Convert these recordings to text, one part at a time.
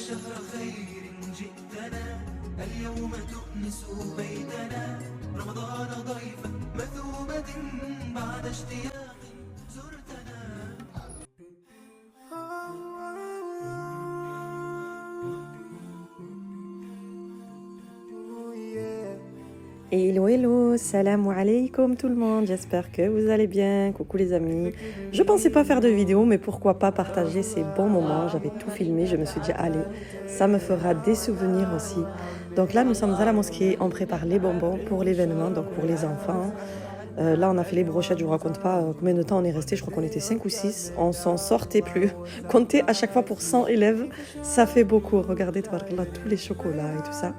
شهر خير جئتنا اليوم تؤنس بيتنا رمضان ضيفا مثوبة بعد اشتياق زرتنا. Hello, hello, salam alaikum tout le monde, j'espère que vous allez bien, coucou les amis. Je pensais pas faire de vidéo, mais pourquoi pas partager ces bons moments, j'avais tout filmé, je me suis dit allez, ça me fera des souvenirs aussi. Donc là nous sommes à la mosquée, on prépare les bonbons pour l'événement, donc pour les enfants. Là on a fait les brochettes, je vous raconte pas combien de temps on est resté, je crois qu'on était 5 ou 6, on s'en sortait plus. Compter à chaque fois pour 100 élèves, ça fait beaucoup, regardez tabarakallah, tous les chocolats et tout ça.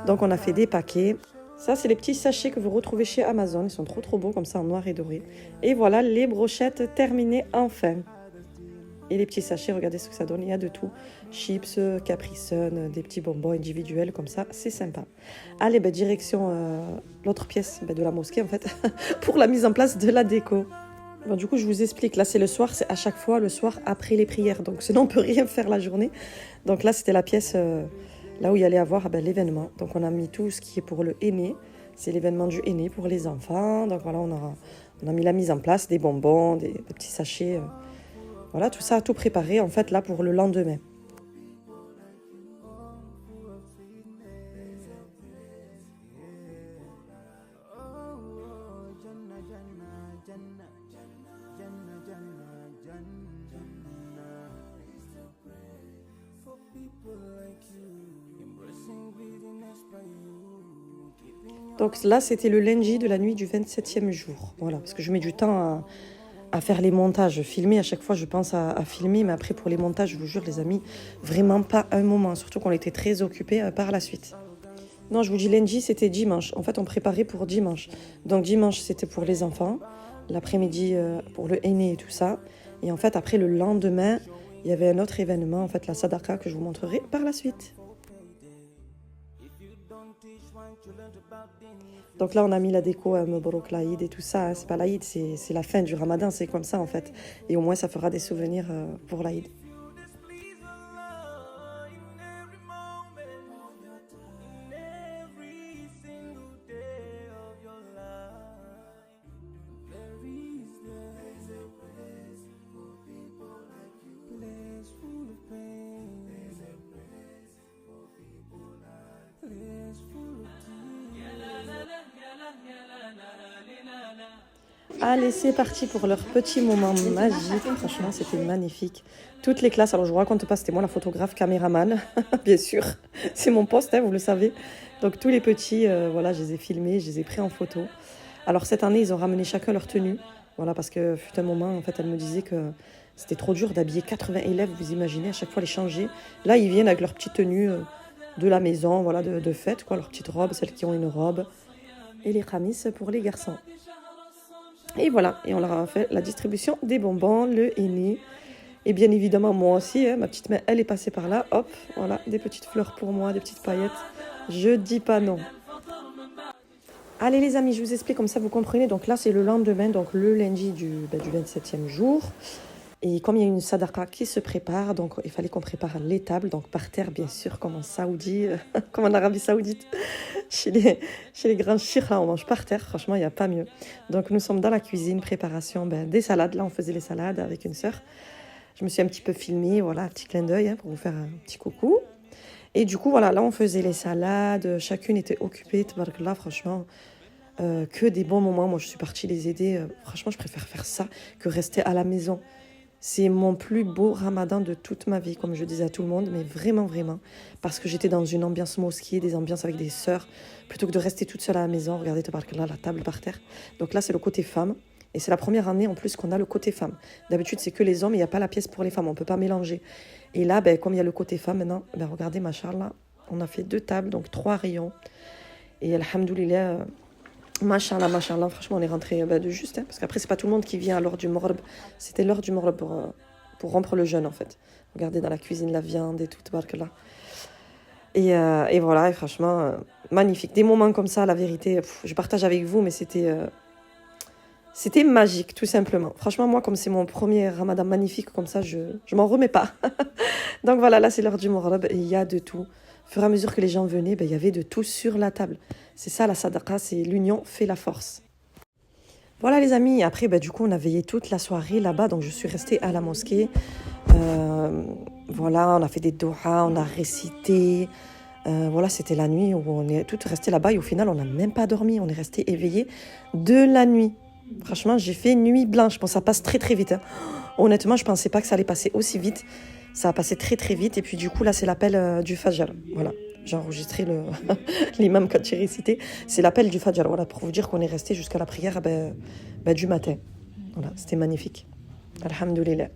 Donc on a fait des paquets. Ça, c'est les petits sachets que vous retrouvez chez Amazon. Ils sont trop beaux, comme ça, en noir et doré. Et voilà, les brochettes terminées enfin. Et les petits sachets, regardez ce que ça donne. Il y a de tout. Chips, Capri Sun, des petits bonbons individuels, comme ça. C'est sympa. Allez, direction l'autre pièce de la mosquée, en fait, pour la mise en place de la déco. Bon, du coup, je vous explique. Là, c'est le soir. C'est à chaque fois le soir après les prières. Donc, sinon, on ne peut rien faire la journée. Donc là, c'était la pièce... là où il y allait avoir l'événement. Donc on a mis tout ce qui est pour le henné. C'est l'événement du henné pour les enfants. Donc voilà, on a mis la mise en place, des bonbons, des petits sachets. Voilà, tout ça, tout préparé en fait là pour le lendemain. Donc là, c'était le lundi de la nuit du 27e jour. Voilà, parce que je mets du temps à faire les montages. Filmer, à chaque fois, je pense à filmer. Mais après, pour les montages, je vous jure, les amis, vraiment pas un moment. Surtout qu'on était très occupés par la suite. Non, je vous dis lundi, c'était dimanche. En fait, on préparait pour dimanche. Donc dimanche, c'était pour les enfants. L'après-midi, pour le henné et tout ça. Et en fait, après, le lendemain, il y avait un autre événement, en fait, la Sadaka, que je vous montrerai par la suite. Donc là, on a mis la déco à Mebrouk l'Aïd et tout ça. Hein. C'est pas l'Aïd, c'est la fin du Ramadan, c'est comme ça en fait. Et au moins, ça fera des souvenirs pour l'Aïd. Allez, c'est parti pour leur petit moment magique. Franchement, c'était magnifique. Toutes les classes, alors je vous raconte pas, c'était moi la photographe, caméraman, bien sûr. C'est mon poste, hein, vous le savez. Donc tous les petits, voilà, je les ai filmés, je les ai pris en photo. Alors cette année, ils ont ramené chacun leur tenue. Voilà, parce que fut un moment, en fait, elle me disait que c'était trop dur d'habiller 80 élèves, vous imaginez, à chaque fois les changer. Là, ils viennent avec leur petite tenue de la maison, voilà, de fête, quoi, leur petite robe, celles qui ont une robe. Et les khamis pour les garçons. Et voilà, et on leur a fait la distribution des bonbons, le henné. Et bien évidemment, moi aussi, hein, ma petite main, elle est passée par là. Hop, voilà, des petites fleurs pour moi, des petites paillettes. Je dis pas non. Allez les amis, je vous explique comme ça, vous comprenez. Donc là, c'est le lendemain, donc le lundi du 27e jour. Et comme il y a une sadaqa qui se prépare, donc il fallait qu'on prépare les tables, donc par terre bien sûr, comme en Saoudi, comme en Arabie Saoudite, chez les grands chirs, on mange par terre, franchement il n'y a pas mieux. Donc nous sommes dans la cuisine, préparation des salades, là on faisait les salades avec une sœur. Je me suis un petit peu filmée, voilà, un petit clin d'œil hein, pour vous faire un petit coucou. Et du coup voilà, là on faisait les salades, chacune était occupée, tabarakallah, franchement... que des bons moments, moi je suis partie les aider, franchement je préfère faire ça que rester à la maison. C'est mon plus beau ramadan de toute ma vie, comme je disais à tout le monde, mais vraiment, vraiment. Parce que j'étais dans une ambiance mosquée, des ambiances avec des sœurs, plutôt que de rester toute seule à la maison. Regardez, là, la table par terre. Donc là, c'est le côté femme. Et c'est la première année en plus qu'on a le côté femme. D'habitude, c'est que les hommes, il n'y a pas la pièce pour les femmes, on ne peut pas mélanger. Et là, comme il y a le côté femme maintenant, regardez, machallah, on a fait 2 tables, donc 3 rayons. Et alhamdoulilah... Machallah, machallah, franchement on est rentré de juste, hein, parce qu'après c'est pas tout le monde qui vient à l'heure du morb, c'était l'heure du morb pour rompre le jeûne en fait. Regardez dans la cuisine la viande et tout, là. Et voilà, et franchement, magnifique. Des moments comme ça, la vérité, je partage avec vous, mais c'était C'était magique, tout simplement. Franchement, moi, comme c'est mon premier ramadan magnifique, comme ça, je m'en remets pas. Donc voilà, là, c'est l'heure du Maghreb et il y a de tout. Au fur et à mesure que les gens venaient, ben, il y avait de tout sur la table. C'est ça, la sadaqa, c'est l'union fait la force. Voilà les amis, après bah, du coup on a veillé toute la soirée là-bas, donc je suis restée à la mosquée. Voilà, on a fait des dohas, on a récité. Voilà, c'était la nuit où on est toutes restées là-bas et au final on n'a même pas dormi, on est resté éveillés de la nuit. Franchement, j'ai fait nuit blanche, bon ça passe très très vite. Hein. Honnêtement, je pensais pas que ça allait passer aussi vite. Ça a passé très très vite et puis du coup là c'est l'appel du Fajr. Voilà. J'ai enregistré l'imam quand j'ai récité. C'est l'appel du Fajr, voilà, pour vous dire qu'on est resté jusqu'à la prière du matin. Voilà, c'était magnifique. Alhamdoulilah.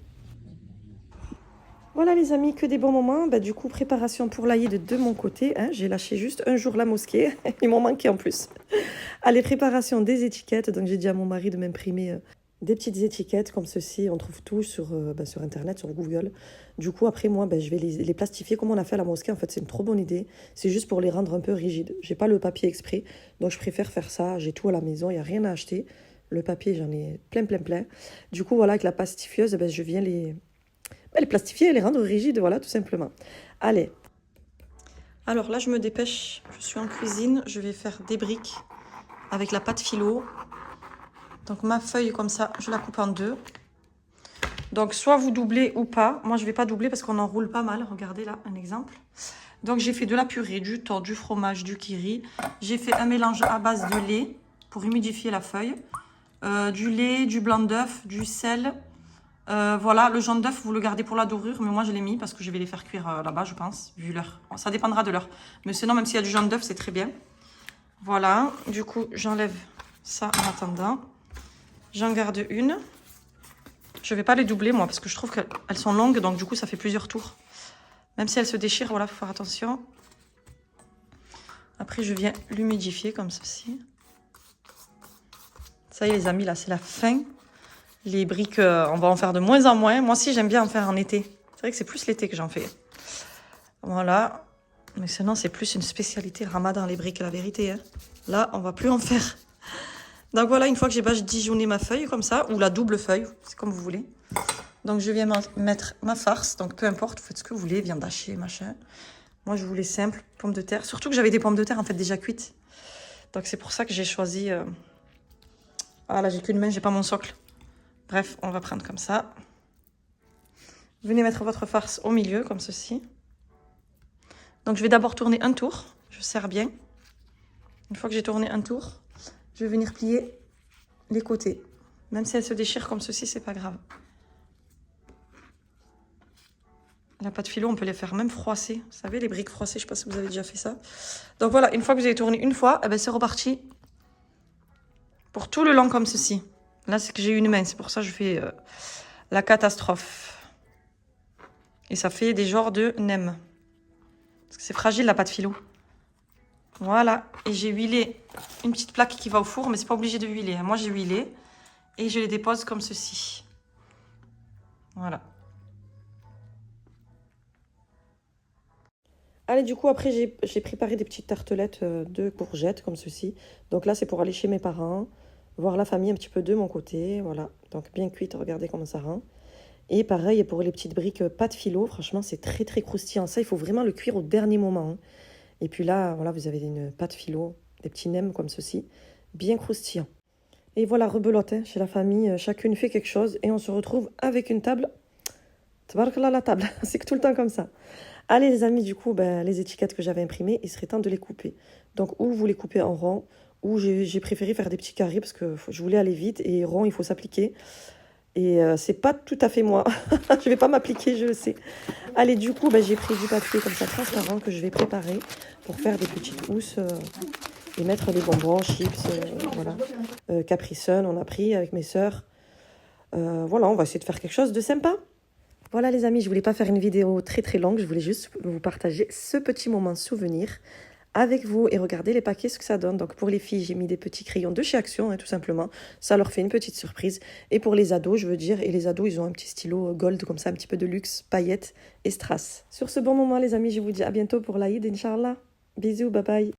Voilà les amis, que des bons moments. Du coup, préparation pour l'Aïd de mon côté. Hein, j'ai lâché juste un jour la mosquée. Il m'en manquait en plus. Allez, préparation des étiquettes. Donc j'ai dit à mon mari de m'imprimer des petites étiquettes comme ceci. On trouve tout sur Internet, sur Google. Du coup, après, moi, je vais les plastifier comme on a fait à la mosquée. En fait, c'est une trop bonne idée. C'est juste pour les rendre un peu rigides. J'ai pas le papier exprès, donc je préfère faire ça. J'ai tout à la maison, il n'y a rien à acheter. Le papier, j'en ai plein. Du coup, voilà, avec la plastifieuse, je viens les plastifier et les rendre rigides, voilà, tout simplement. Allez. Alors là, je me dépêche. Je suis en cuisine. Je vais faire des briques avec la pâte philo. Donc ma feuille comme ça, je la coupe en deux. Donc soit vous doublez ou pas. Moi je vais pas doubler parce qu'on enroule pas mal. Regardez là un exemple. Donc j'ai fait de la purée, du thon, du fromage, du kiri. J'ai fait un mélange à base de lait pour humidifier la feuille. Du lait, du blanc d'œuf, du sel. Voilà, le jaune d'œuf vous le gardez pour la dorure. Mais moi je l'ai mis parce que je vais les faire cuire là-bas je pense. Vu l'heure. Bon, ça dépendra de l'heure. Mais sinon même s'il y a du jaune d'œuf c'est très bien. Voilà, du coup j'enlève ça en attendant. J'en garde une. Je ne vais pas les doubler, moi, parce que je trouve qu'elles sont longues, donc du coup, ça fait plusieurs tours. Même si elles se déchirent, voilà, il faut faire attention. Après, je viens l'humidifier comme ceci. Ça y est, les amis, là, c'est la fin. Les briques, on va en faire de moins en moins. Moi aussi, j'aime bien en faire en été. C'est vrai que c'est plus l'été que j'en fais. Voilà. Mais sinon, c'est plus une spécialité ramadan, les briques, la vérité. Hein. Là, on va plus en faire. Donc voilà, une fois que j'ai badigeonné ma feuille comme ça, ou la double feuille, c'est comme vous voulez. Donc je viens mettre ma farce, donc peu importe, vous faites ce que vous voulez, viande hachée, machin. Moi je voulais simple, pommes de terre. Surtout que j'avais des pommes de terre en fait déjà cuites. Donc c'est pour ça que j'ai choisi... Ah là j'ai qu'une main, j'ai pas mon socle. Bref, on va prendre comme ça. Venez mettre votre farce au milieu, comme ceci. Donc je vais d'abord tourner un tour, je serre bien. Une fois que j'ai tourné un tour... Je vais venir plier les côtés. Même si elles se déchirent comme ceci, c'est pas grave. La pâte philo, on peut les faire même froisser. Vous savez, les briques froissées, je ne sais pas si vous avez déjà fait ça. Donc voilà, une fois que vous avez tourné une fois, eh ben c'est reparti pour tout le long comme ceci. Là, c'est que j'ai une main, c'est pour ça que je fais la catastrophe. Et ça fait des genres de nems. Parce que c'est fragile la pâte philo. Voilà, et j'ai huilé une petite plaque qui va au four, mais c'est pas obligé de huiler. Moi, j'ai huilé et je les dépose comme ceci. Voilà. Allez, du coup, après, j'ai préparé des petites tartelettes de courgettes comme ceci. Donc là, c'est pour aller chez mes parents, voir la famille un petit peu de mon côté. Voilà, donc bien cuite, regardez comment ça rend. Et pareil, pour les petites briques pâte philo, franchement, c'est très, très croustillant. Ça, il faut vraiment le cuire au dernier moment. Hein. Et puis là, voilà, vous avez une pâte philo, des petits nems comme ceci, bien croustillants. Et voilà, rebelote, hein, chez la famille, chacune fait quelque chose et on se retrouve avec une table. Tabarakallah la table, c'est que tout le temps comme ça. Allez les amis, du coup, les étiquettes que j'avais imprimées, il serait temps de les couper. Donc, ou vous les coupez en rond, ou j'ai préféré faire des petits carrés parce que je voulais aller vite et rond, il faut s'appliquer. Et c'est pas tout à fait moi. Je vais pas m'appliquer, je le sais. Allez, du coup, j'ai pris du papier comme ça transparent que je vais préparer pour faire des petites housses et mettre des bonbons, chips, voilà. Capri Sun, on a pris avec mes sœurs. Voilà, on va essayer de faire quelque chose de sympa. Voilà les amis, je voulais pas faire une vidéo très très longue. Je voulais juste vous partager ce petit moment souvenir avec vous et regardez les paquets, ce que ça donne. Donc pour les filles, j'ai mis des petits crayons de chez Action, hein, tout simplement. Ça leur fait une petite surprise. Et pour les ados, je veux dire, et les ados, ils ont un petit stylo gold comme ça, un petit peu de luxe, paillettes et strass. Sur ce bon moment les amis, je vous dis à bientôt pour l'Aïd, Inch'Allah. Bisous, bye bye.